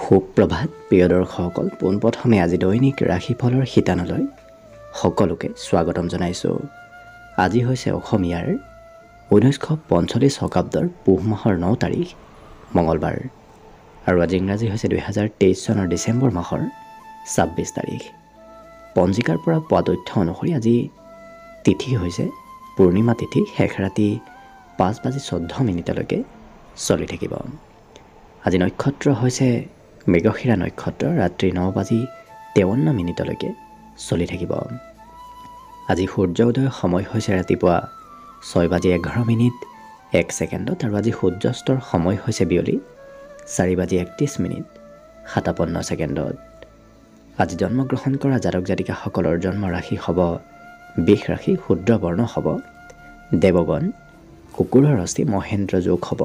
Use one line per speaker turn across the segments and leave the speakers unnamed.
সুপ্ৰভাত প্ৰিয় দৰ্শকসকল, পোনপ্ৰথমে আজি দৈনিক ৰাশিফলৰ শিতানলৈ সকলোকে স্বাগতম জনাইছোঁ। আজি হৈছে অসমীয়াৰ 1945 শকাব্দৰ পুহ মাহৰ 9 তাৰিখ মঙলবাৰ আৰু আজি ইংৰাজী হৈছে 2023 চনৰ ডিচেম্বৰ মাহৰ 26 তাৰিখ। পঞ্জিকাৰ পৰা পোৱা তথ্য অনুসৰি আজি তিথি হৈছে পূৰ্ণিমা তিথি, শেষ ৰাতি 5:14 চলি থাকিব। আজি নক্ষত্ৰ হৈছে মৃগশিৰা নক্ষত্ৰ, ৰাত্ৰি 9:53 চলি থাকিব। আজি সূৰ্য উদয়ৰ সময় হৈছে ৰাতিপুৱা 6:11 আৰু আজি সূৰ্যাস্তৰ সময় হৈছে বিয়লি 4:31 আজি জন্মগ্ৰহণ কৰা জাতক জাতিকাসকলৰ জন্ম ৰাশি হ'ব বৃষ ৰাশি, শুদ্ৰ বৰ্ণ হ'ব দেৱগণ, কুকুৰৰ অস্থি মহেন্দ্ৰ যোগ হ'ব,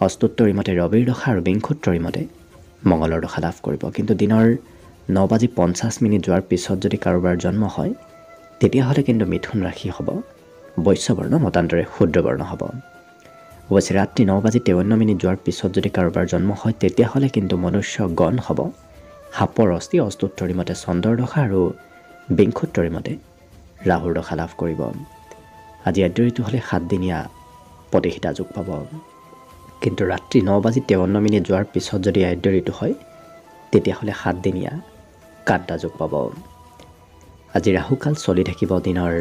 অস্তুত্তৰী মতে ৰবিৰ দশা আৰু বিংশোত্তৰী মতে মঙলৰ দশা লাভ কৰিব। কিন্তু দিনৰ 9:50 যোৱাৰ পিছত যদি কাৰোবাৰ জন্ম হয় তেতিয়াহ'লে কিন্তু মিথুন ৰাশি হ'ব বৈশ্যবৰ্ণ, মতান্তৰে শুদ্ৰবৰ্ণ হ'ব। অৱশ্যে ৰাতি 9:53 যোৱাৰ পিছত যদি কাৰোবাৰ জন্ম হয় তেতিয়াহ'লে কিন্তু মনুষ্য গণ হ'ব সাপৰ অস্থি, অস্তুত্তৰী মতে চন্দ্ৰৰ দশা আৰু বিংশোত্তৰী মতে ৰাহুৰ দশা লাভ কৰিব। আজি আদ্য ঋতু হ'লে 7 দিনীয়া প্ৰতিহিতা যোগ পাব। কিন্তু ৰাত্ৰি 9:53 যোৱাৰ পিছত যদি আদ্য ঋতু হয় তেতিয়াহ'লে 7 দিনীয়া কাণ্টা যোগ পাব। আজি ৰাহুকাল চলি থাকিব দিনৰ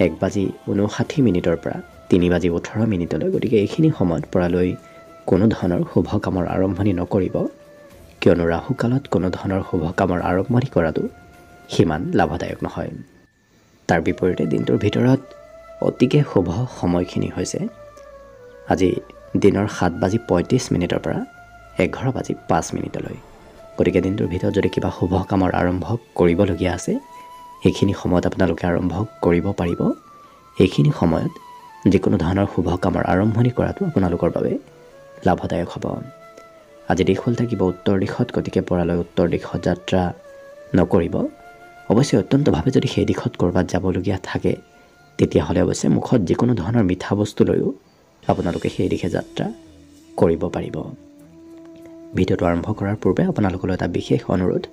1:59 পৰা 3:18 গতিকে এইখিনি সময়ত পৰালৈ কোনো ধৰণৰ শুভ কামৰ আৰম্ভণি নকৰিব, কিয়নো ৰাহুকালত কোনো ধৰণৰ শুভ কামৰ আৰম্ভণি কৰাটো সিমান লাভদায়ক নহয়। তাৰ বিপৰীতে দিনটোৰ ভিতৰত অতিকে শুভ সময়খিনি হৈছে আজি দিনৰ 7:35 পৰা 11:05। গতিকে দিনটোৰ ভিতৰত যদি কিবা শুভ কামৰ আৰম্ভ কৰিবলগীয়া আছে সেইখিনি সময়ত আপোনালোকে আৰম্ভ কৰিব পাৰিব। এইখিনি সময়ত যিকোনো ধৰণৰ শুভ কামৰ আৰম্ভণি কৰাটো আপোনালোকৰ বাবে লাভদায়ক হ'ব। আজি দিশ হ'ল থাকিব উত্তৰ দিশত, গতিকে পৰালৈ উত্তৰ দিশত যাত্ৰা নকৰিব। অৱশ্যে অত্যন্তভাৱে যদি সেই দিশত ক'ৰবাত যাবলগীয়া থাকে তেতিয়াহ'লে অৱশ্যে মুখত যিকোনো ধৰণৰ মিঠা বস্তু লৈও আপোনালোকে সেই দিশে যাত্ৰা কৰিব পাৰিব। ভিডিঅ'টো আৰম্ভ কৰাৰ পূৰ্বে আপোনালোকলৈ এটা বিশেষ অনুৰোধ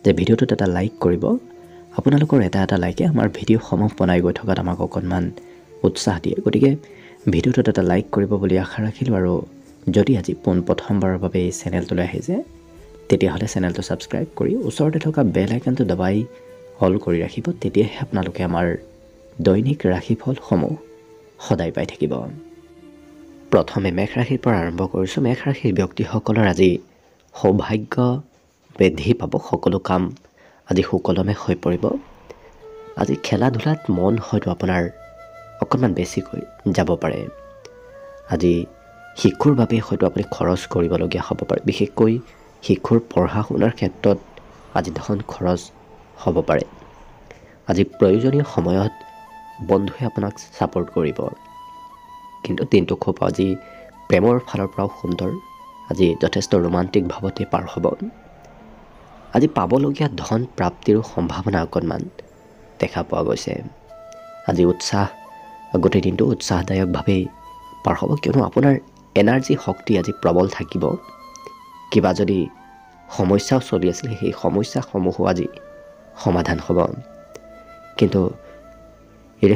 যে ভিডিঅ'টোত এটা লাইক কৰিব। আপোনালোকৰ এটা লাইকে আমাৰ ভিডিঅ'সমূহ বনাই গৈ থকাত আমাক অকণমান উৎসাহ দিয়ে। গতিকে ভিডিঅ'টোত এটা লাইক কৰিব বুলি আশা ৰাখিলোঁ। আৰু যদি আজি পোনপ্ৰথমবাৰৰ বাবে এই চেনেলটোলৈ আহিছে তেতিয়াহ'লে চেনেলটো ছাবস্ক্ৰাইব কৰি ওচৰতে থকা বেল আইকনটো দবাই অল কৰি ৰাখিব। তেতিয়াহে আপোনালোকে আমাৰ দৈনিক ৰাশিফলসমূহ সদায় পাই থাকিব। প্ৰথমে মেষ ৰাশিৰ পৰা আৰম্ভ কৰিছোঁ। মেষ ৰাশিৰ ব্যক্তিসকলৰ আজি সৌভাগ্য বৃদ্ধি পাব, সকলো কাম আজি সুকলমে হৈ পৰিব। আজি খেলা ধূলাত মন হয়তো আপোনাৰ অকণমান বেছিকৈ যাব পাৰে। আজি শিশুৰ বাবে হয়তো আপুনি খৰচ কৰিবলগীয়া হ'ব পাৰে, বিশেষকৈ শিশুৰ পঢ়া শুনাৰ ক্ষেত্ৰত আজি ধন খৰচ হ'ব পাৰে। আজি প্ৰয়োজনীয় সময়ত বন্ধুৱে আপোনাক ছাপোৰ্ট কৰিব। কিন্তু দিনটো খুব আজি প্ৰেমৰ ফালৰ পৰাও সুন্দৰ, আজি যথেষ্ট ৰোমান্টিক ভাৱতে পাৰ হ'ব। আজি পাবলগীয়া ধন প্ৰাপ্তিৰো সম্ভাৱনা অকণমান দেখা পোৱা গৈছে। আজি উৎসাহ, গোটেই দিনটো উৎসাহদায়কভাৱেই পাৰ হ'ব, কিয়নো আপোনাৰ এনাৰ্জি শক্তি আজি প্ৰবল থাকিব। কিবা যদি সমস্যাও চলি আছিল সেই সমস্যাসমূহো আজি সমাধান হ'ব। কিন্তু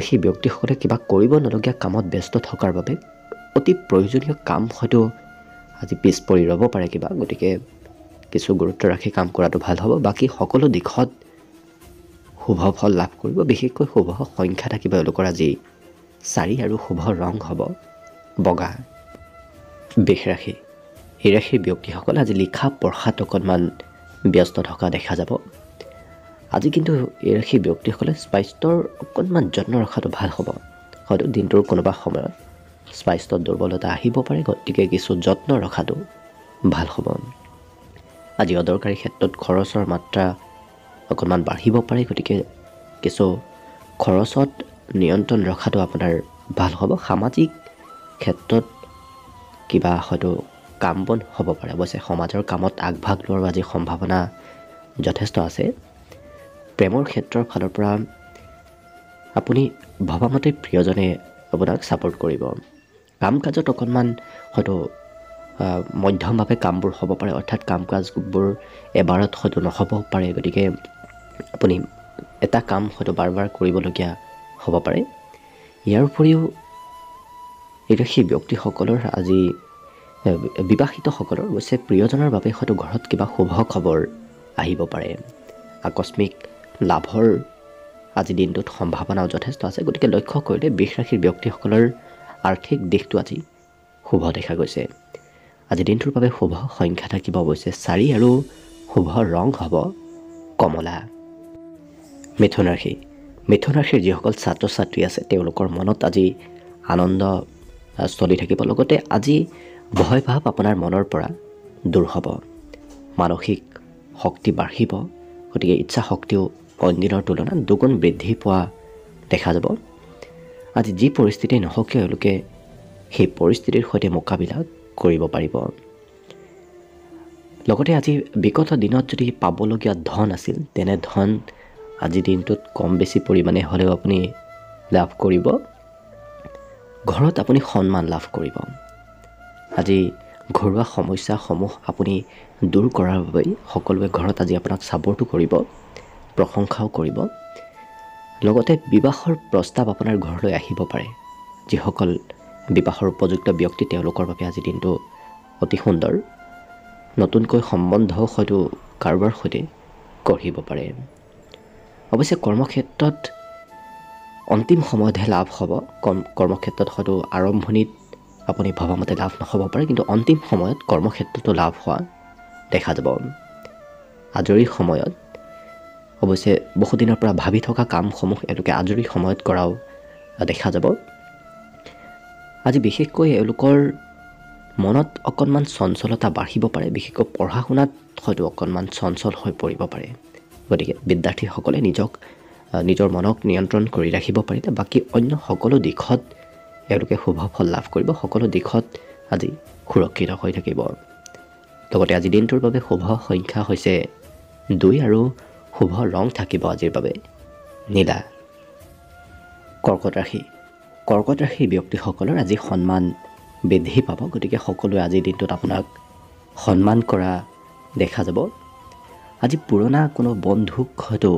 সেই ব্যক্তিসকলে কিবা কৰিব নলগীয়া কামত ব্যস্ত থকাৰ বাবে অতি প্ৰয়োজনীয় কাম হয়তো আজি পিছ পৰি ৰ'ব পাৰে কিবা, গতিকে কিছু গুৰুত্ব ৰাখি কাম কৰাটো ভাল হ'ব। বাকী সকলো দিশত শুভ ফল লাভ কৰিব। বিশেষকৈ শুভ সংখ্যা থাকিব এওঁলোকৰ আজি 4 আৰু শুভ ৰং হ'ব বগা। বৃষ ৰাশি, এই ৰাশিৰ ব্যক্তিসকলে আজি লিখা পঢ়াত অকণমান ব্যস্ত থকা দেখা যাব। আজি কিন্তু এই ৰাশিৰ ব্যক্তিসকলে স্বাস্থ্যৰ অকণমান যত্ন ৰখাটো ভাল হ'ব। হয়তো দিনটোৰ কোনোবা সময়ত স্বাস্থ্যত দুৰ্বলতা আহিব পাৰে, গতিকে কিছু যত্ন ৰখাটো ভাল হ'ব। আজি অদৰকাৰী ক্ষেত্ৰত খৰচৰ মাত্ৰা অকণমান বাঢ়িব পাৰে, গতিকে কিছু খৰচত নিয়ন্ত্ৰণ ৰখাটো আপোনাৰ ভাল হ'ব। সামাজিক ক্ষেত্ৰত কিবা হয়তো কাম বন হ'ব পাৰে। অৱশ্যে সমাজৰ কামত আগভাগ লোৱাৰ আজি সম্ভাৱনা যথেষ্ট আছে। প্ৰেমৰ ক্ষেত্ৰৰ ফালৰ পৰা আপুনি ভবামতে প্ৰিয়জনে আপোনাক ছাপোৰ্ট কৰিব। কাম কাজত অকণমান হয়তো মধ্যমভাৱে কামবোৰ হ'ব পাৰে, অৰ্থাৎ কাম কাজবোৰ এবাৰত হয়তো নহ'ব পাৰে। গতিকে আপুনি এটা কাম হয়তো বাৰ বাৰ কৰিবলগীয়া হ'ব পাৰে। ইয়াৰ উপৰিও এতিয়া সেই ব্যক্তিসকলৰ আজি বিবাহিতসকলৰ অৱশ্যে প্ৰিয়জনৰ বাবে হয়তো ঘৰত কিবা শুভ খবৰ আহিব পাৰে। আকস্মিক লাভৰ আজি দিনটোত সম্ভাৱনাও যথেষ্ট আছে। গতিকে লক্ষ্য কৰিলে বৃষ ৰাশিৰ ব্যক্তিসকলৰ আৰ্থিক দিশটো আজি শুভ দেখা গৈছে। আজি দিনটোৰ বাবে শুভ সংখ্যা থাকিব অৱশ্যে 4 আৰু শুভ ৰং হ'ব কমলা। মিথুন ৰাশি। মিথুন ৰাশিৰ যিসকল ছাত্ৰ ছাত্ৰী আছে তেওঁলোকৰ মনত আজি আনন্দ চলি থাকিব। লগতে আজি ভয় ভাৱ আপোনাৰ মনৰ পৰা দূৰ হ'ব, মানসিক শক্তি বাঢ়িব। গতিকে ইচ্ছা শক্তিও অইন দিনৰ তুলনাত দুগুণ বৃদ্ধি পোৱা দেখা যাব। আজি যি পৰিস্থিতি নহওক কিয় এওঁলোকে সেই পৰিস্থিতিৰ সৈতে মোকাবিলা কৰিব পাৰিব। লগতে আজি বিগত দিনত যদি পাবলগীয়া ধন আছিল তেনে ধন আজি দিনটোত কম বেছি পৰিমাণে হ'লেও আপুনি লাভ কৰিব। ঘৰত আপুনি সন্মান লাভ কৰিব। আজি ঘৰুৱা সমস্যাসমূহ আপুনি দূৰ কৰাৰ বাবে সকলোৱে ঘৰত আজি আপোনাক ছাপৰ্টো কৰিব, প্ৰশংসাও কৰিব। লগতে বিবাহৰ প্ৰস্তাৱ আপোনাৰ ঘৰলৈ আহিব পাৰে। যিসকল বিবাহৰ উপযুক্ত ব্যক্তি তেওঁলোকৰ বাবে আজি দিনটো অতি সুন্দৰ। নতুনকৈ সম্বন্ধও হয়তো কাৰোবাৰ সৈতে গঢ়িব পাৰে। অৱশ্যে কৰ্মক্ষেত্ৰত অন্তিম সময়তহে লাভ হ'ব। কৰ্মক্ষেত্ৰত হয়তো আৰম্ভণিত আপুনি ভবামতে লাভ নহ'ব পাৰে, কিন্তু অন্তিম সময়ত কৰ্মক্ষেত্ৰতো লাভ হোৱা দেখা যাব। আজৰি সময়ত অৱশ্যে বহুদিনৰ পৰা ভাবি থকা কামসমূহ এওঁলোকে আজৰি সময়ত কৰাও দেখা যাব। আজি বিশেষকৈ এওঁলোকৰ মনত অকণমান চঞ্চলতা বাঢ়িব পাৰে, বিশেষকৈ পঢ়া শুনাত হয়তো অকণমান চঞ্চল হৈ পৰিব পাৰে। গতিকে বিদ্যাৰ্থীসকলে নিজৰ মনক নিয়ন্ত্ৰণ কৰি ৰাখিব পাৰিলে বাকী অন্য সকলো দিশত এওঁলোকে শুভ ফল লাভ কৰিব, সকলো দিশত আজি সুৰক্ষিত হৈ থাকিব। লগতে আজি দিনটোৰ বাবে শুভ সংখ্যা হৈছে 2 আৰু শুভ ৰং থাকিব আজিৰ বাবে নীলা। কৰ্কট ৰাশি। কৰ্কট ৰাশিৰ ব্যক্তিসকলৰ আজি সন্মান বৃদ্ধি পাব। গতিকে সকলোৱে আজিৰ দিনটোত আপোনাক সন্মান কৰা দেখা যাব। আজি পুৰণা কোনো বন্ধুক হয়তো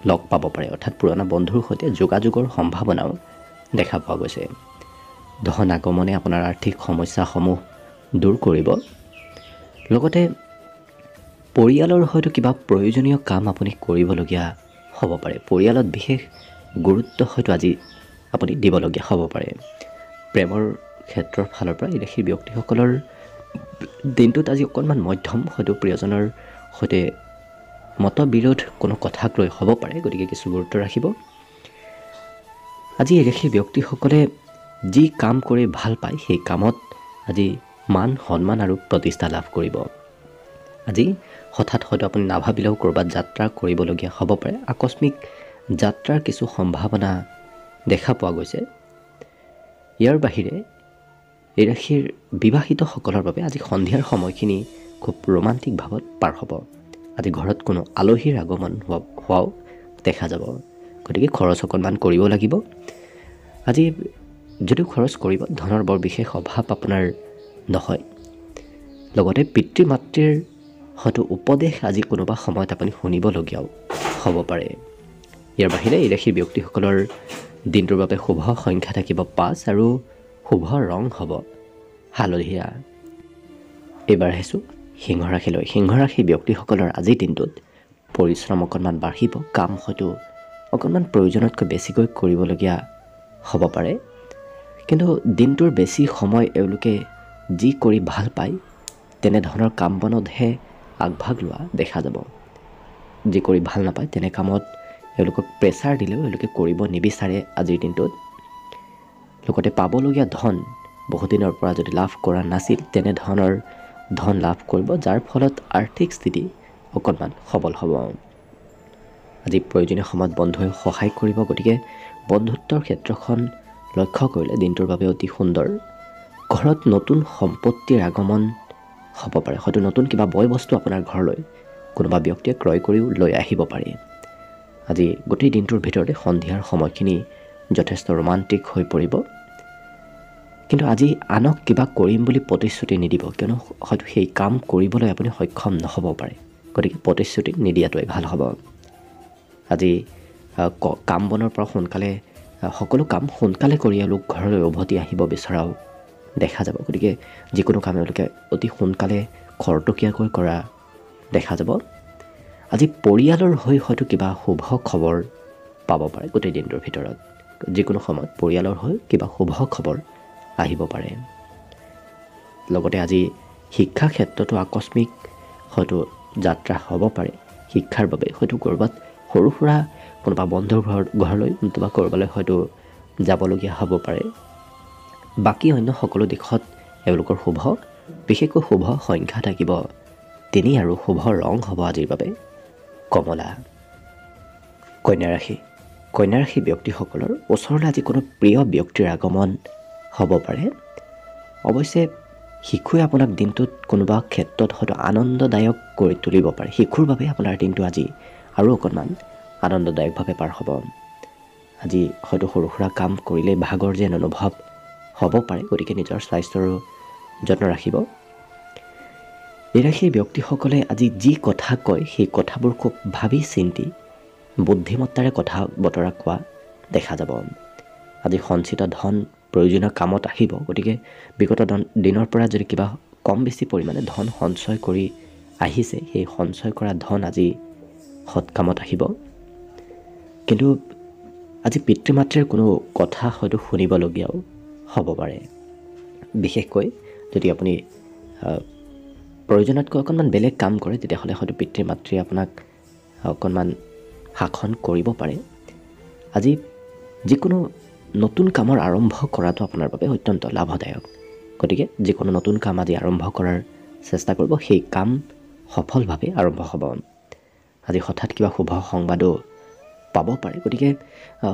লগ পাব পাৰে, অৰ্থাৎ পুৰণা বন্ধুৰ সৈতে যোগাযোগৰ সম্ভাৱনাও দেখা পোৱা গৈছে। ধন আগমনে আপোনাৰ আৰ্থিক সমস্যাসমূহ দূৰ কৰিব। লগতে পৰিয়ালৰ হয়তো কিবা প্ৰয়োজনীয় কাম আপুনি কৰিবলগীয়া হ'ব পাৰে। পৰিয়ালত বিশেষ গুৰুত্ব হয়তো আজি আপুনি দিবলগীয়া হ'ব পাৰে। প্ৰেমৰ ক্ষেত্ৰৰ ফালৰ পৰা এই ৰাশিৰ ব্যক্তিসকলৰ দিনটোত আজি অকণমান মধ্যম, হয়তো প্ৰিয়জনৰ সৈতে মতবিৰোধ কোনো কথাক লৈ হ'ব পাৰে। গতিকে কিছু গুৰুত্ব ৰাখিব। আজি এই ৰাশিৰ ব্যক্তিসকলে যি কাম কৰি ভাল পায় সেই কামত আজি মান সন্মান আৰু প্ৰতিষ্ঠা লাভ কৰিব। আজি হঠাৎ হয়তো আপুনি নাভাবিলেও ক'ৰবাত যাত্ৰা কৰিবলগীয়া হ'ব পাৰে। আকস্মিক যাত্ৰাৰ কিছু সম্ভাৱনা দেখা পোৱা গৈছে। ইয়াৰ বাহিৰে এই ৰাশিৰ বিবাহিতসকলৰ বাবে আজি সন্ধিয়াৰ সময়খিনি খুব ৰোমান্টিক ভাৱত পাৰ হ'ব। আজি ঘৰত কোনো আলহীৰ আগমন হোৱাও দেখা যাব। গতিকে খৰচ অকণমান কৰিব লাগিব। আজি যদিও খৰচ কৰিব, ধনৰ বৰ বিশেষ অভাৱ আপোনাৰ নহয়। লগতে পিতৃ মাতৃৰ হয়তো উপদেশ আজি কোনোবা সময়ত আপুনি শুনিবলগীয়াও হ'ব পাৰে। ইয়াৰ বাহিৰে এই ৰাশিৰ ব্যক্তিসকলৰ দিনটোৰ বাবে শুভ সংখ্যা থাকিব 5 আৰু শুভ ৰং হ'ব হালধীয়া। এইবাৰ আহিছোঁ সিংহ ৰাশিলৈ। সিংহ ৰাশিৰ ব্যক্তিসকলৰ আজিৰ দিনটোত পৰিশ্ৰম অকণমান বাঢ়িব। কাম হয়তো অকণমান প্ৰয়োজনতকৈ বেছিকৈ কৰিবলগীয়া হ'ব পাৰে। কিন্তু দিনটোৰ বেছি সময় এওঁলোকে যি কৰি ভাল পায় তেনেধৰণৰ কাম বনতহে আগভাগ লোৱা দেখা যাব। যি কৰি ভাল নাপায় তেনে কামত এওঁলোকক প্ৰেছাৰ দিলেও এওঁলোকে কৰিব নিবিচাৰে আজিৰ দিনটোত। লগতে পাবলগীয়া ধন বহুদিনৰ পৰা যদি লাভ কৰা নাছিল তেনেধৰণৰ ধন লাভ কৰিব, যাৰ ফলত আৰ্থিক স্থিতি অকণমান সবল হ'ব। আজি প্ৰয়োজনীয় সময়ত বন্ধুৱে সহায় কৰিব। গতিকে বন্ধুত্বৰ ক্ষেত্ৰখন লক্ষ্য কৰিলে দিনটোৰ বাবে অতি সুন্দৰ। ঘৰত নতুন সম্পত্তিৰ আগমন হ'ব পাৰে। হয়তো নতুন কিবা বয় বস্তু আপোনাৰ ঘৰলৈ কোনোবা ব্যক্তিয়ে ক্ৰয় কৰিও লৈ আহিব পাৰে। আজি গোটেই দিনটোৰ ভিতৰতে সন্ধিয়াৰ সময়খিনি যথেষ্ট ৰোমান্টিক হৈ পৰিব। কিন্তু আজি আনক কিবা কৰিম বুলি প্ৰতিশ্ৰুতি নিদিব, কিয়নো হয়তো সেই কাম কৰিবলৈ আপুনি সক্ষম নহ'ব পাৰে। গতিকে প্ৰতিশ্ৰুতি নিদিয়াটোৱে ভাল হ'ব। আজি কাম বনৰ পৰা সোনকালে সকলো কাম সোনকালে কৰি এওঁলোক ঘৰলৈ উভতি আহিব বিচৰাও দেখা যাব। গতিকে যিকোনো কাম এওঁলোকে অতি সোনকালে খৰতকীয়াকৈ কৰা দেখা যাব। আজি পৰিয়ালৰ হৈ হয়তো কিবা শুভ খবৰ পাব পাৰে গোটেই দিনটোৰ ভিতৰত। যিকোনো সময়ত পৰিয়ালৰ হৈ কিবা শুভ খবৰ আহিব পাৰে। লগতে আজি শিক্ষা ক্ষেত্ৰতো আকস্মিক হয়তো যাত্ৰা হ'ব পাৰে। শিক্ষাৰ বাবে হয়তো ক'ৰবাত সৰু সুৰা কোনোবা বন্ধুৰ ঘৰলৈ নতুবা ক'ৰবালৈ হয়তো যাবলগীয়া হ'ব পাৰে। বাকী অন্য সকলো দিশত এওঁলোকৰ শুভ, বিশেষকৈ শুভ সংখ্যা থাকিব 3 আৰু শুভ ৰং হ'ব আজিৰ বাবে কমলা। কন্যা ৰাশি। কন্যা ৰাশি ব্যক্তিসকলৰ ওচৰলৈ আজি কোনো প্ৰিয় ব্যক্তিৰ আগমন হ'ব পাৰে। অৱশ্যে শিশুৱে আপোনাক দিনটোত কোনোবা ক্ষেত্ৰত হয়তো আনন্দদায়ক কৰি তুলিব পাৰে। শিশুৰ বাবে আপোনাৰ দিনটো আজি আৰু অকণমান আনন্দদায়কভাৱে পাৰ হ'ব। আজি হয়তো সৰু সুৰা কাম কৰিলে ভাগৰ যেন অনুভৱ হ'ব পাৰে। গতিকে নিজৰ স্বাস্থ্যৰো যত্ন ৰাখিব। এই ৰাশিৰ ব্যক্তিসকলে আজি যি কথা কয় সেই কথাবোৰ খুব ভাবি চিন্তি বুদ্ধিমত্তাৰে কথা বতৰা কোৱা দেখা যাব। আজি সঞ্চিত ধন প্ৰয়োজনীয় কামত আহিব। গতিকে বিগত দিনৰ পৰা যদি কিবা কম বেছি পৰিমাণে ধন সঞ্চয় কৰি আহিছে, সেই সঞ্চয় কৰা ধন আজি সৎ কামত আহিব। কিন্তু আজি পিতৃ মাতৃৰ কোনো কথা হয়তো শুনিবলগীয়াও হ'ব পাৰে। বিশেষকৈ যদি আপুনি প্ৰয়োজনতকৈ অকণমান বেলেগ কাম কৰে, তেতিয়াহ'লে হয়তো পিতৃ মাতৃয়ে আপোনাক অকণমান শাসন কৰিব পাৰে। আজি যিকোনো নতুন কামৰ আৰম্ভ কৰাটো আপোনাৰ বাবে অত্যন্ত লাভদায়ক। গতিকে যিকোনো নতুন কাম আজি আৰম্ভ কৰাৰ চেষ্টা কৰিব। সেই কাম সফলভাৱে আৰম্ভ হ'ব। আজি হঠাৎ কিবা শুভ সংবাদো পাব পাৰে। গতিকে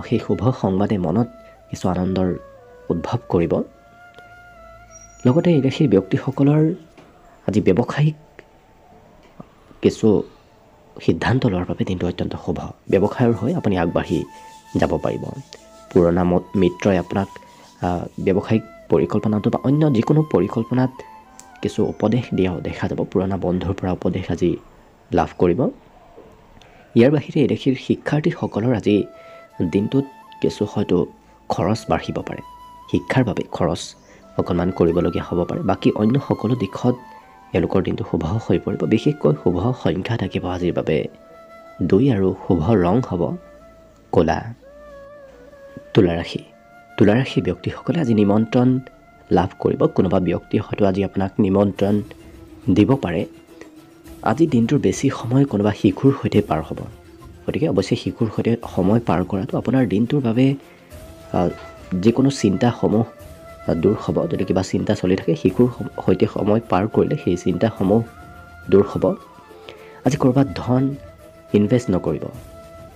সেই শুভ সংবাদে মনত কিছু আনন্দৰ উদ্ভৱ কৰিব। লগতে এই ৰাশিৰ ব্যক্তিসকলৰ আজি ব্যৱসায়িক কিছু সিদ্ধান্ত লোৱাৰ বাবে দিনটো অত্যন্ত শুভ। ব্যৱসায়ৰ হৈ আপুনি আগবাঢ়ি যাব পাৰিব। পুৰণা মিত্ৰই আপোনাক ব্যৱসায়িক পৰিকল্পনাটো বা অন্য যিকোনো পৰিকল্পনাত কিছু উপদেশ দিয়াও দেখা যাব। পুৰণা বন্ধুৰ পৰা উপদেশ আজি লাভ কৰিব। ইয়াৰ বাহিৰে এই ৰাশিৰ শিক্ষাৰ্থীসকলৰ আজি দিনটোত কিছু হয়তো খৰচ বাঢ়িব পাৰে। শিক্ষাৰ বাবে খৰচ অকণমান কৰিবলগীয়া হ'ব পাৰে। বাকী অন্য সকলো দিশত এওঁলোকৰ দিনটো শুভ হৈ পৰিব। বিশেষকৈ শুভ সংখ্যা থাকিব আজিৰ বাবে 2 আৰু শুভ ৰং হ'ব ক'লা। তুলা ৰাশি। তুলা ৰাশি ব্যক্তিসকলে আজি নিমন্ত্ৰণ লাভ কৰিব। কোনোবা ব্যক্তিয়ে হয়তো আজি আপোনাক নিমন্ত্ৰণ দিব পাৰে। আজি দিনটোৰ বেছি সময় কোনোবা শিশুৰ সৈতে পাৰ হ'ব। গতিকে অৱশ্যে শিশুৰ সৈতে সময় পাৰ কৰাটো আপোনাৰ দিনটোৰ বাবে যিকোনো চিন্তাসমূহ দূৰ হ'ব। যদি কিবা চিন্তা চলি থাকে, শিশুৰ সৈতে সময় পাৰ কৰিলে সেই চিন্তাসমূহ দূৰ হ'ব। আজি ক'ৰবাত ধন ইনভেষ্ট নকৰিব।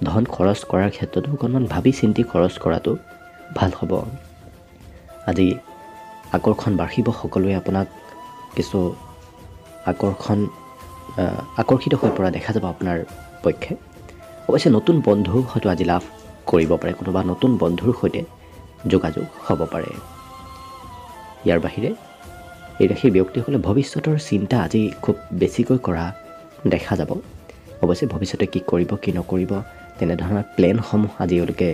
ধন খৰচ কৰাৰ ক্ষেত্ৰতো অকণমান ভাবি চিন্তি খৰচ কৰাটো ভাল হ'ব। আজি আকৰ্ষণ বাঢ়িব। সকলোৱে আপোনাক কিছু আকৰ্ষিত হৈ পৰা দেখা যাব আপোনাৰ পক্ষে। অৱশ্যে নতুন বন্ধু হয়তো আজি লাভ কৰিব পাৰে। কোনোবা নতুন বন্ধুৰ সৈতে যোগাযোগ হ'ব পাৰে। ইয়াৰ বাহিৰে এই ৰাশিৰ ব্যক্তিসকলে ভৱিষ্যতৰ চিন্তা আজি খুব বেছিকৈ কৰা দেখা যাব। অৱশ্যে ভৱিষ্যতে কি কৰিব কি নকৰিব তেনেধৰণৰ প্লেনসমূহ আজি এওঁলোকে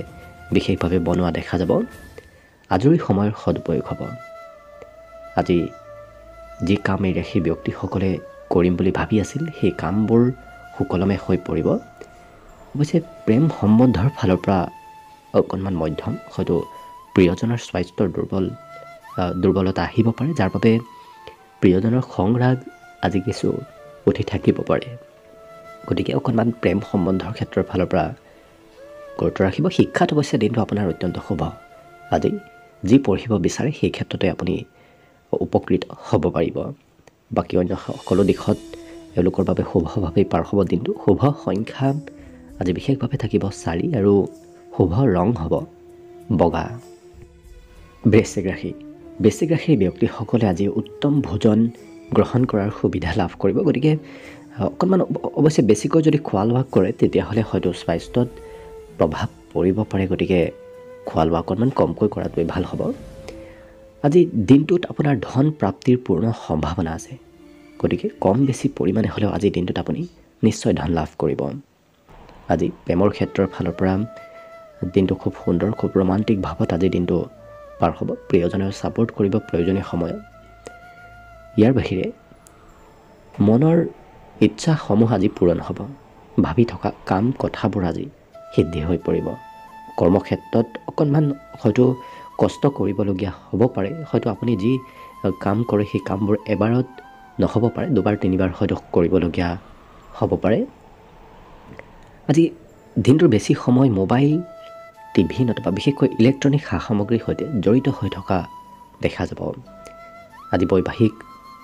বিশেষভাৱে বনোৱা দেখা যাব। আজৰি সময়ৰ সদুপয়োগ হ'ব। আজি যি কাম এই ৰাশিৰ ব্যক্তিসকলে কৰিম বুলি ভাবি আছিল, সেই কামবোৰ সুকলমে হৈ পৰিব। অৱশ্যে প্ৰেম সম্বন্ধৰ ফালৰ পৰা অকণমান মধ্যম, হয়তো প্ৰিয়জনৰ স্বাস্থ্যৰ দুৰ্বলতা আহিব পাৰে, যাৰ বাবে প্ৰিয়জনৰ খং ৰাগ আজি কিছু উঠি থাকিব পাৰে। গতিকে অকণমান প্ৰেম সম্বন্ধৰ ক্ষেত্ৰৰ ফালৰ পৰা গুৰুত্ব ৰাখিব। শিক্ষাত অৱশ্যে দিনটো আপোনাৰ অত্যন্ত শুভ। আজি যি পঢ়িব বিচাৰে সেই ক্ষেত্ৰতে আপুনি উপকৃত হ'ব পাৰিব। বাকী অন্য সকলো দিশত এওঁলোকৰ বাবে শুভভাৱেই পাৰ হ'ব দিনটো। শুভ সংখ্যা আজি বিশেষভাৱে থাকিব 4 আৰু শুভ ৰং হ'ব বগা। বৃশ্চিক ৰাশি। বৃশ্চিক ৰাশিৰ ব্যক্তিসকলে আজি উত্তম ভোজন গ্ৰহণ কৰাৰ সুবিধা লাভ কৰিব। গতিকে অকণমান অৱশ্যে বেছিকৈ যদি খোৱা লোৱা কৰে তেতিয়াহ'লে হয়তো স্বাস্থ্যত প্ৰভাৱ পৰিব পাৰে। গতিকে খোৱা লোৱা অকণমান কমকৈ কৰাটোৱে ভাল হ'ব। আজি দিনটোত আপোনাৰ ধন প্ৰাপ্তিৰ পূৰ্ণ সম্ভাৱনা আছে। গতিকে কম বেছি পৰিমাণে হ'লেও আজিৰ দিনটোত আপুনি নিশ্চয় ধন লাভ কৰিব। আজি প্ৰেমৰ ক্ষেত্ৰৰ ফালৰ পৰা দিনটো খুব সুন্দৰ, খুব ৰোমান্টিক ভাৱত আজিৰ দিনটো পাৰ হ'ব। প্ৰিয়জনেও ছাপোৰ্ট কৰিব প্ৰয়োজনীয় সময়ত। ইয়াৰ বাহিৰে মনৰ ইচ্ছাসমূহ আজি পূৰণ হ'ব। ভাবি থকা কাম কথাবোৰ আজি সিদ্ধি হৈ পৰিব। কৰ্মক্ষেত্ৰত অকণমান হয়তো কষ্ট কৰিবলগীয়া হ'ব পাৰে। হয়তো আপুনি যি কাম কৰে সেই কামবোৰ এবাৰত নহ'ব পাৰে, দুবাৰ তিনিবাৰ হয়তো কৰিবলগীয়া হ'ব পাৰে। আজি দিনটোৰ বেছি সময় মোবাইল, টিভি নতুবা বিশেষকৈ ইলেক্ট্ৰনিক সা সামগ্ৰীৰ সৈতে জড়িত হৈ থকা দেখা যাব। আজি বৈবাহিক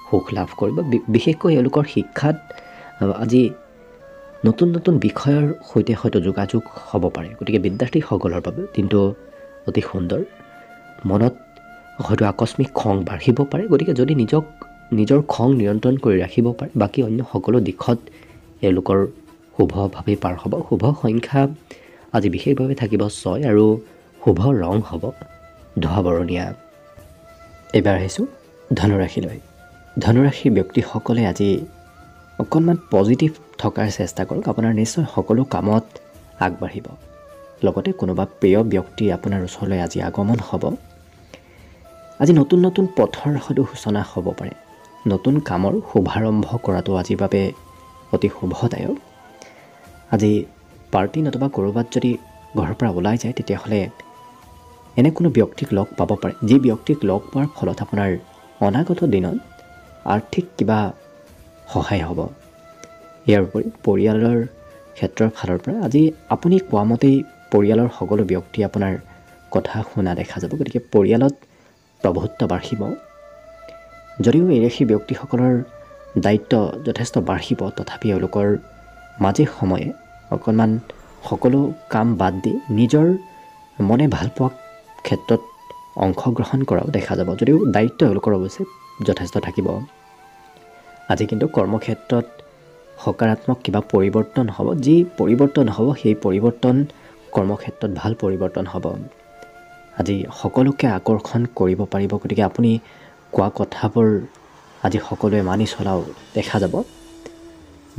সুখ লাভ কৰিব। বিশেষকৈ এওঁলোকৰ শিক্ষাত আজি নতুন নতুন বিষয়ৰ সৈতে হয়তো যোগাযোগ হ'ব পাৰে। গতিকে বিদ্যাৰ্থীসকলৰ বাবে দিনটো অতি সুন্দৰ। মনত হয়তো আকস্মিক খং বাঢ়িব পাৰে। গতিকে যদি নিজৰ খং নিয়ন্ত্ৰণ কৰি ৰাখিব পাৰে, বাকী অন্য সকলো দিশত এওঁলোকৰ শুভভাৱে পাৰ হ'ব। শুভ সংখ্যা আজি বিশেষভাৱে থাকিব 6 আৰু শুভ ৰং হ'ব ধোঁৱা বৰণীয়া। এইবাৰ আহিছোঁ ধনুৰাশিলৈ। ধনুৰাশিৰ ব্যক্তিসকলে আজি অকণমান পজিটিভ থকাৰ চেষ্টা কৰক। আপোনাৰ নিশ্চয় সকলো কামত আগবাঢ়িব। লগতে কোনোবা প্ৰিয় ব্যক্তি আপোনাৰ ওচৰলৈ আজি আগমন হ'ব। আজি নতুন নতুন পথৰ হয়তো সূচনা হ'ব পাৰে। নতুন কামৰ শুভাৰম্ভ কৰাটো আজিৰ বাবে অতি শুভদায়ক। আজি পাৰ্টি নতুবা ক'ৰবাত যদি ঘৰৰ পৰা ওলাই যায়, তেতিয়াহ'লে এনে কোনো ব্যক্তিক লগ পাব পাৰে, যি ব্যক্তিক লগ পোৱাৰ ফলত আপোনাৰ অনাগত দিনত আৰ্থিক কিবা সহায় হ'ব। ইয়াৰ উপৰি পৰিয়ালৰ ক্ষেত্ৰৰ ফালৰ পৰা আজি আপুনি কোৱা মতেই পৰিয়ালৰ সকলো ব্যক্তি আপোনাৰ কথা শুনা দেখা যাব। গতিকে পৰিয়ালত প্ৰভুত্ব বাঢ়িব। যদিও এই ৰাশিৰ ব্যক্তিসকলৰ দায়িত্ব যথেষ্ট বাঢ়িব, তথাপি এওঁলোকৰ মাজে সময়ে অকণমান সকলো কাম বাদ দি নিজৰ মনে ভাল পোৱা ক্ষেত্ৰত অংশগ্ৰহণ কৰাও দেখা যাব। যদিও দায়িত্ব এওঁলোকৰ অৱশ্যে যথেষ্ট থাকিব। আজি কিন্তু কৰ্মক্ষেত্ৰত সকাৰাত্মক কিবা পৰিৱৰ্তন হ'ব। যি পৰিৱৰ্তন হ'ব সেই পৰিৱৰ্তন কৰ্মক্ষেত্ৰত ভাল পৰিৱৰ্তন হ'ব। আজি সকলোকে আকৰ্ষণ কৰিব পাৰিব। গতিকে আপুনি কোৱা কথাবোৰ আজি সকলোৱে মানি চলাও দেখা যাব।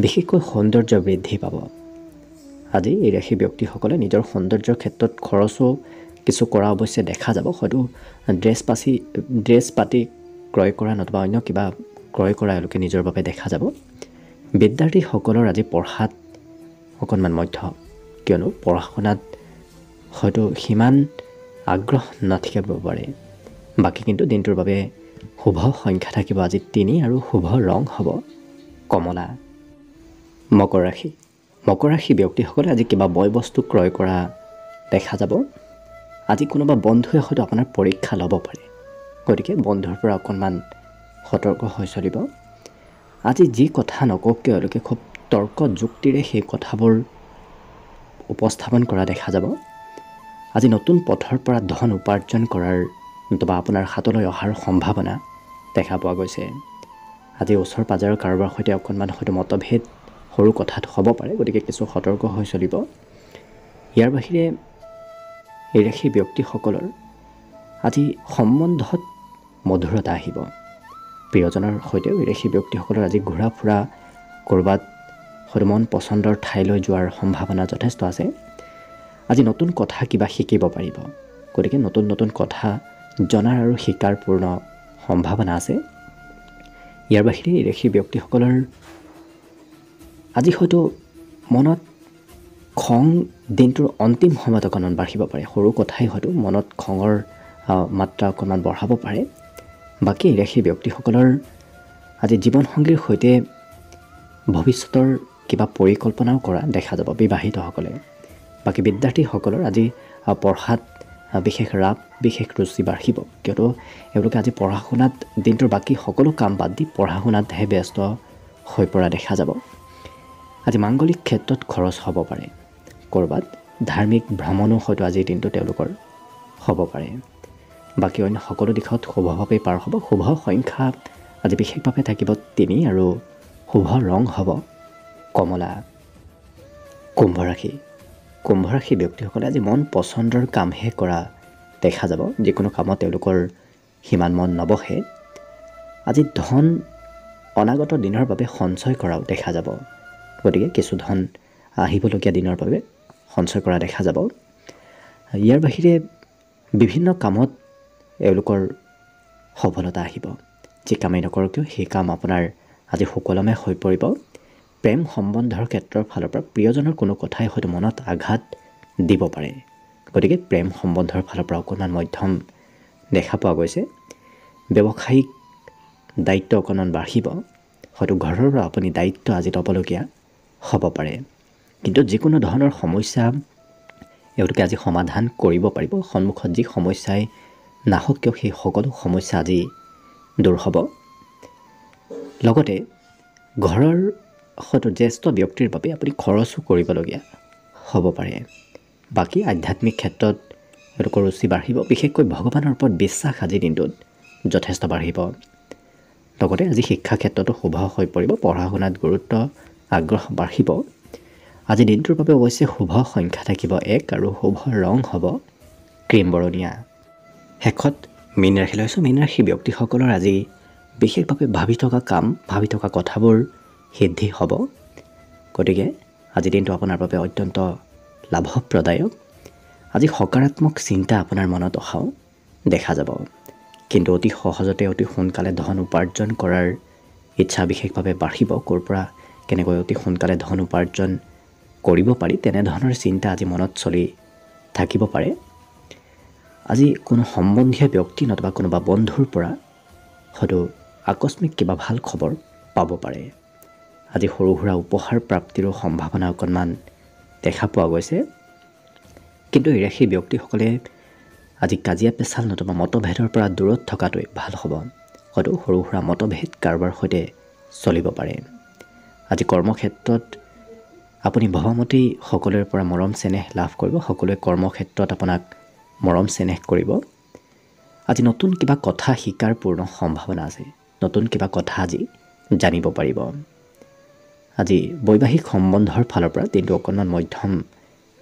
বিশেষকৈ সৌন্দৰ্য বৃদ্ধি পাব। আজি এই ৰাশিৰ ব্যক্তিসকলে নিজৰ সৌন্দৰ্যৰ ক্ষেত্ৰত খৰচো কিছু কৰা অৱশ্যে দেখা যাব। হয়তো ড্ৰেছ পাতি ক্ৰয় কৰা নতুবা অন্য কিবা ক্ৰয় কৰা এওঁলোকে নিজৰ বাবে দেখা যাব। বিদ্যাৰ্থীসকলৰ আজি পঢ়াত অকণমান মধ্য, কিয়নো পঢ়া শুনাত হয়তো সিমান আগ্ৰহ নাথাকিব পাৰে। বাকী কিন্তু দিনটোৰ বাবে শুভ সংখ্যা থাকিব আজি 3 আৰু শুভ ৰং হ'ব কমলা। মকৰ ৰাশি। মকৰ ৰাশি ব্যক্তিসকলে আজি কিবা বয় বস্তু ক্ৰয় কৰা দেখা যাব। আজি কোনোবা বন্ধুৱে হয়তো আপোনাৰ পৰীক্ষা ল'ব পাৰে। গতিকে বন্ধুৰ পৰা অকণমান সতৰ্ক হৈ চলিব। আজি যি কথা নকওক কিয় এওঁলোকে খুব তৰ্ক যুক্তিৰে সেই কথাবোৰ উপস্থাপন কৰা দেখা যাব। আজি নতুন পথৰ পৰা ধন উপাৰ্জন কৰাৰ নতুবা আপোনাৰ হাতলৈ অহাৰ সম্ভাৱনা দেখা পোৱা গৈছে। আজি ওচৰ পাজৰৰ কাৰোবাৰ সৈতে অকণমান হয়তো মতভেদ সৰু কথাত হ'ব পাৰে। গতিকে কিছু সতৰ্ক হৈ চলিব। ইয়াৰ বাহিৰে এই ৰাশিৰ ব্যক্তিসকলৰ আজি সম্বন্ধত মধুৰতা আহিব। প্ৰিয়জনৰ সৈতেও এই ৰাশিৰ ব্যক্তিসকলৰ আজি ঘূৰা ফুৰা, ক'ৰবাত হয়তো মন পচন্দৰ ঠাইলৈ যোৱাৰ সম্ভাৱনা যথেষ্ট আছে। আজি নতুন কথা কিবা শিকিব পাৰিব। গতিকে নতুন নতুন কথা জনাৰ আৰু শিকাৰ পূৰ্ণ সম্ভাৱনা আছে। ইয়াৰ বাহিৰে এই ৰাশিৰ ব্যক্তিসকলৰ আজি হয়তো মনত খং দিনটোৰ অন্তিম সময়ত অকণমান বাঢ়িব পাৰে। সৰু কথাই হয়তো মনত খঙৰ মাত্ৰা অকণমান বঢ়াব পাৰে। বাকী এই ৰাশিৰ ব্যক্তিসকলৰ আজি জীৱনসংগীৰ সৈতে ভৱিষ্যতৰ কিবা পৰিকল্পনাও কৰা দেখা যাব বিবাহিতসকলে। বাকী বিদ্যাৰ্থীসকলৰ আজি পঢ়াত বিশেষ ৰাপ, বিশেষ ৰুচি বাঢ়িব। কিয়নো এওঁলোকে আজি পঢ়া শুনাত দিনটোৰ বাকী সকলো কাম বাদ দি পঢ়া শুনাতহে ব্যস্ত হৈ পৰা দেখা যাব। আজি মাংগলিক ক্ষেত্ৰত খৰচ হ'ব পাৰে। ক'ৰবাত ধাৰ্মিক ভ্ৰমণো হয়তো আজিৰ দিনটো তেওঁলোকৰ হ'ব পাৰে। বাকী অন্য সকলো দিশত শুভভাৱে পাৰ হ'ব। শুভ সংখ্যা আজি বিশেষভাৱে থাকিব 3 আৰু শুভ ৰং হ'ব কমলা। কুম্ভ ৰাশি। কুম্ভ ৰাশি ব্যক্তিসকলে আজি মন পচন্দৰ কামহে কৰা দেখা যাব। যিকোনো কামত তেওঁলোকৰ সিমান মন নবহে। আজি ধন অনাগত দিনৰ বাবে সঞ্চয় কৰাও দেখা যাব। গতিকে কিছু ধন আহিবলগীয়া দিনৰ বাবে সঞ্চয় কৰা দেখা যাব। ইয়াৰ বাহিৰে বিভিন্ন কামত এওঁলোকৰ সফলতা আহিব। যি কামেই নকৰক কিয় সেই কাম আপোনাৰ আজি সুকলমে হৈ পৰিব। প্ৰেম সম্বন্ধৰ ক্ষেত্ৰৰ ফালৰ পৰা প্ৰিয়জনৰ কোনো কথাই হয়তো মনত আঘাত দিব পাৰে। গতিকে প্ৰেম সম্বন্ধৰ ফালৰ পৰা অকণমান মধ্যম দেখা পোৱা গৈছে। ব্যৱসায়িক দায়িত্ব অকণমান বাঢ়িব। হয়তো ঘৰৰ পৰা আপুনি দায়িত্ব আজি ল'বলগীয়া হ'ব পাৰে। কিন্তু যিকোনো ধৰণৰ সমস্যা এওঁলোকে আজি সমাধান কৰিব পাৰিব। সন্মুখত যি সমস্যাই নাহক কিয় সেই সকলো সমস্যা আজি দূৰ হ'ব। লগতে ঘৰৰ হয়তো জ্যেষ্ঠ ব্যক্তিৰ বাবে আপুনি খৰচো কৰিবলগীয়া হ'ব পাৰে। বাকী আধ্যাত্মিক ক্ষেত্ৰত এওঁলোকৰ ৰুচি বাঢ়িব। বিশেষকৈ ভগৱানৰ ওপৰত বিশ্বাস আজিৰ দিনটোত যথেষ্ট বাঢ়িব। লগতে আজি শিক্ষা ক্ষেত্ৰতো শুভ হৈ পৰিব। পঢ়া শুনাত গুৰুত্ব আগ্ৰহ বাঢ়িব। আজি দিনটোৰ বাবে অৱশ্যে শুভ সংখ্যা থাকিব 1 আৰু শুভ ৰং হ'ব ক্ৰীম বৰণীয়া। শেষত মীন ৰাশি লৈছোঁ। মীন ৰাশি ব্যক্তিসকলৰ আজি বিশেষভাৱে ভাবি থকা কাম, ভাবি থকা কথাবোৰ সিদ্ধি হ'ব। গতিকে আজি দিনটো আপোনাৰ বাবে অত্যন্ত লাভপ্ৰদায়ক। আজি সকাৰাত্মক চিন্তা আপোনাৰ মনত অহাও দেখা যাব। কিন্তু অতি সহজতে অতি সোনকালে ধন উপাৰ্জন কৰাৰ ইচ্ছা বিশেষভাৱে বাঢ়িব। ক'ৰ পৰা কেনেকৈ অতি সোনকালে ধন উপাৰ্জন কৰিব পাৰি তেনেধৰণৰ চিন্তা আজি মনত চলি থাকিব পাৰে। আজি কোনো সম্বন্ধীয় ব্যক্তি নতুবা কোনোবা বন্ধুৰ পৰা হয়তো আকস্মিক কিবা ভাল খবৰ পাব পাৰে। আজি সৰু সুৰা উপহাৰ প্ৰাপ্তিৰো সম্ভাৱনা অকণমান দেখা পোৱা গৈছে। কিন্তু এই ৰাশিৰ ব্যক্তিসকলে আজি কাজিয়া পেচাল নতুবা মতভেদৰ পৰা দূৰত থকাটোৱে ভাল হ'ব। হয়তো সৰু সুৰা মতভেদ কাৰোবাৰ সৈতে চলিব পাৰে। আজি কৰ্মক্ষেত্ৰত আপুনি ভবামতেই সকলোৰে পৰা মৰম চেনেহ লাভ কৰিব। সকলোৱে কৰ্মক্ষেত্ৰত আপোনাক মৰম চেনেহ কৰিব। আজি নতুন কিবা কথা শিকাৰ পূৰ্ণ সম্ভাৱনা আছে। নতুন কিবা কথা আজি জানিব পাৰিব। আজি বৈবাহিক সম্বন্ধৰ ফালৰ পৰা দিনটো অকণমান মধ্যম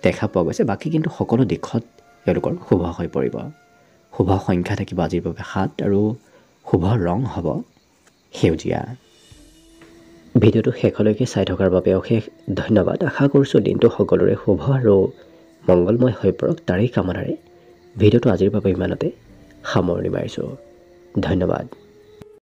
দেখা পোৱা গৈছে। বাকী কিন্তু সকলো দিশত এওঁলোকৰ শুভ হৈ পৰিব। শুভ সংখ্যা থাকিব আজিৰ বাবে 7 আৰু শুভ ৰং হ'ব সেউজীয়া। ভিডিঅ'টো শেষলৈকে চাই থকাৰ বাবে অশেষ ধন্যবাদ। আশা কৰিছোঁ দিনটো সকলোৰে শুভ আৰু মংগলময় হৈ পৰক। তাৰেই কামনাৰে ভিডিঅ'টো আজিৰ বাবে ইমানতে সামৰণি মাৰিছোঁ। ধন্যবাদ।